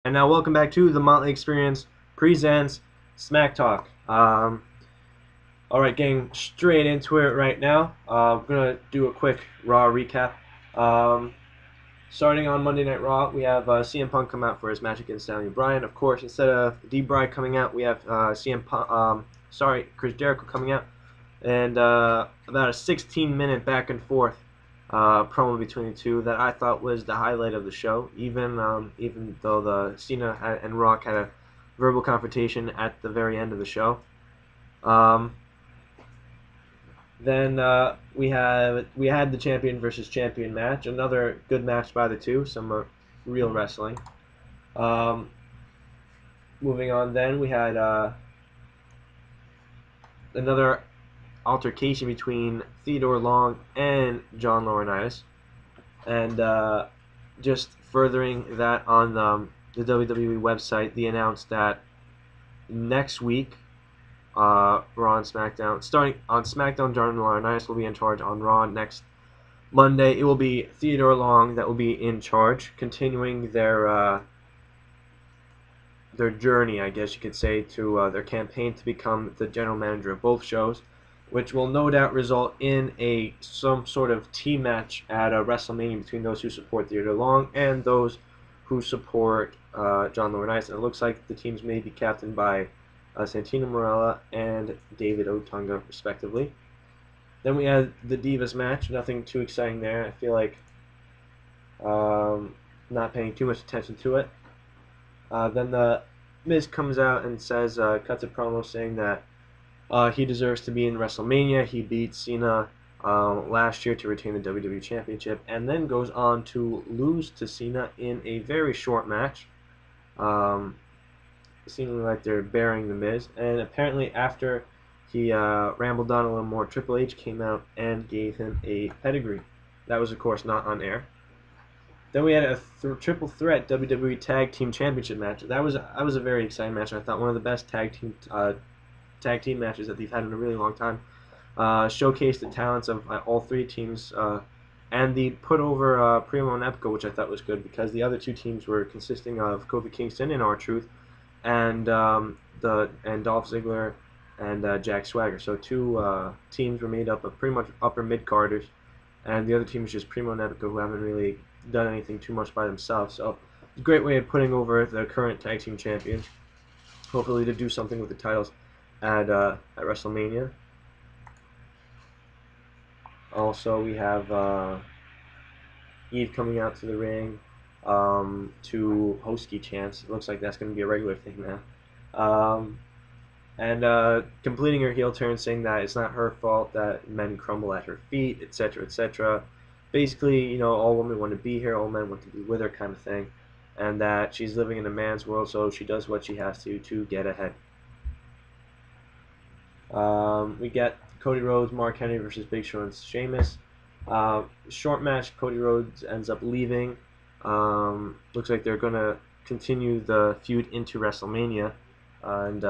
And now welcome back to the Motley Experience presents Smack Talk. Alright, getting straight into it right now. I'm going to do a quick Raw recap. Starting on Monday Night Raw, we have CM Punk come out for his match against Daniel Bryan. Of course, instead of D-Bry coming out, we have Chris Jericho coming out. And about a 16-minute back and forth promo between the two that I thought was the highlight of the show, even though the Cena and Rock had a verbal confrontation at the very end of the show. Then we had the champion versus champion match, another good match by the two, some real wrestling. Moving on, then we had another altercation between Theodore Long and John Laurinaitis, and just furthering that on the WWE website, they announced that next week, Raw and SmackDown, starting on SmackDown, John Laurinaitis will be in charge. On Raw next Monday, it will be Theodore Long that will be in charge, continuing their journey, I guess you could say, to their campaign to become the general manager of both shows, which will no doubt result in some sort of team match at WrestleMania between those who support Theodore Long and those who support John Laurinaitis. And it looks like the teams may be captained by Santino Marella and David Otunga, respectively. Then we had the Divas match. Nothing too exciting there. I feel like not paying too much attention to it. Then the Miz comes out and says, cuts a promo saying that he deserves to be in WrestleMania. He beat Cena last year to retain the WWE Championship, and then goes on to lose to Cena in a very short match. Seeming like they're burying the Miz, and apparently after he rambled on a little more, Triple H came out and gave him a pedigree. That was, of course, not on air. Then we had a triple threat WWE Tag Team Championship match. That was a very exciting match. I thought one of the best tag team matches that they've had in a really long time. Showcased the talents of all three teams, and they put over Primo and Epico, which I thought was good because the other two teams were consisting of Kofi Kingston and R-Truth, and Dolph Ziggler and Jack Swagger. So two teams were made up of pretty much upper mid-carders, and the other team was just Primo and Epico, who haven't really done anything too much by themselves. So it's a great way of putting over the current tag team champions. Hopefully to do something with the titles at WrestleMania. Also, we have Eve coming out to the ring to host Ski Chance. It looks like that's going to be a regular thing now. And completing her heel turn, saying that it's not her fault that men crumble at her feet, etc., etc. Basically, all women want to be here, all men want to be with her, kind of thing. And that she's living in a man's world, so she does what she has to get ahead. We get Cody Rhodes, Mark Henry versus Big Show and Sheamus. Short match. Cody Rhodes ends up leaving. Looks like they're going to continue the feud into WrestleMania, and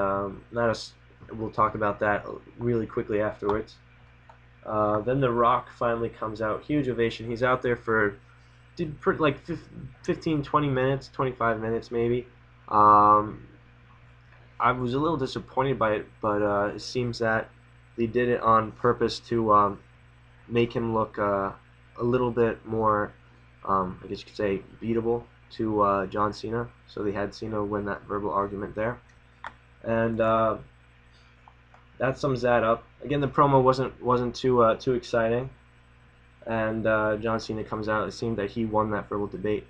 we'll talk about that really quickly afterwards. Then The Rock finally comes out. Huge ovation. He's out there for like 15, 20 minutes, 25 minutes maybe. I was a little disappointed by it, but it seems that they did it on purpose to make him look a little bit more, I guess you could say, beatable to John Cena. So they had Cena win that verbal argument there, and that sums that up. Again, the promo wasn't too exciting, and John Cena comes out. It seemed that he won that verbal debate.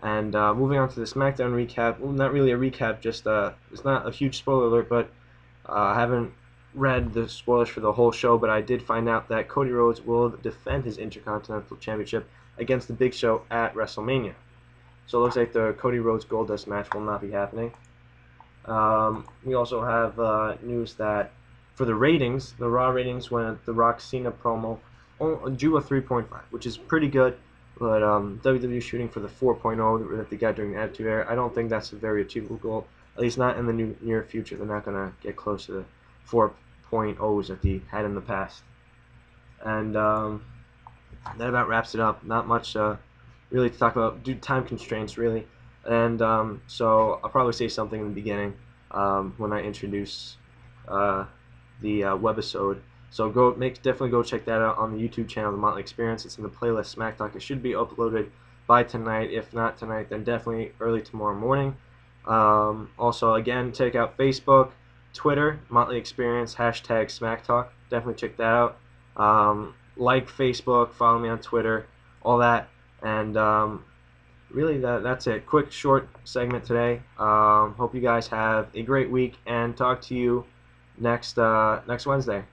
And moving on to the SmackDown recap, well, not really a recap, just it's not a huge spoiler alert, but I haven't read the spoilers for the whole show, but I did find out that Cody Rhodes will defend his Intercontinental Championship against the Big Show at WrestleMania. So it looks like the Cody Rhodes Goldust match will not be happening. We also have news that for the ratings, the Raw ratings when the Rock Cena promo drew a 3.5, which is pretty good. But WWE shooting for the 4.0 that they got during the Attitude Era. I don't think that's a very achievable goal, at least not in the near future. They're not going to get close to the 4.0s that they had in the past. And that about wraps it up. Not much really to talk about due to time constraints, really. And so I'll probably say something in the beginning when I introduce the webisode. So definitely go check that out on the YouTube channel, The Motley Experience. It's in the playlist SmackTalk. It should be uploaded by tonight. If not tonight, then definitely early tomorrow morning. Also, again, check out Facebook, Twitter, Motley Experience, hashtag SmackTalk. Definitely check that out. Like Facebook, follow me on Twitter, all that. And really, that's it. Quick, short segment today. Hope you guys have a great week, and talk to you next Wednesday.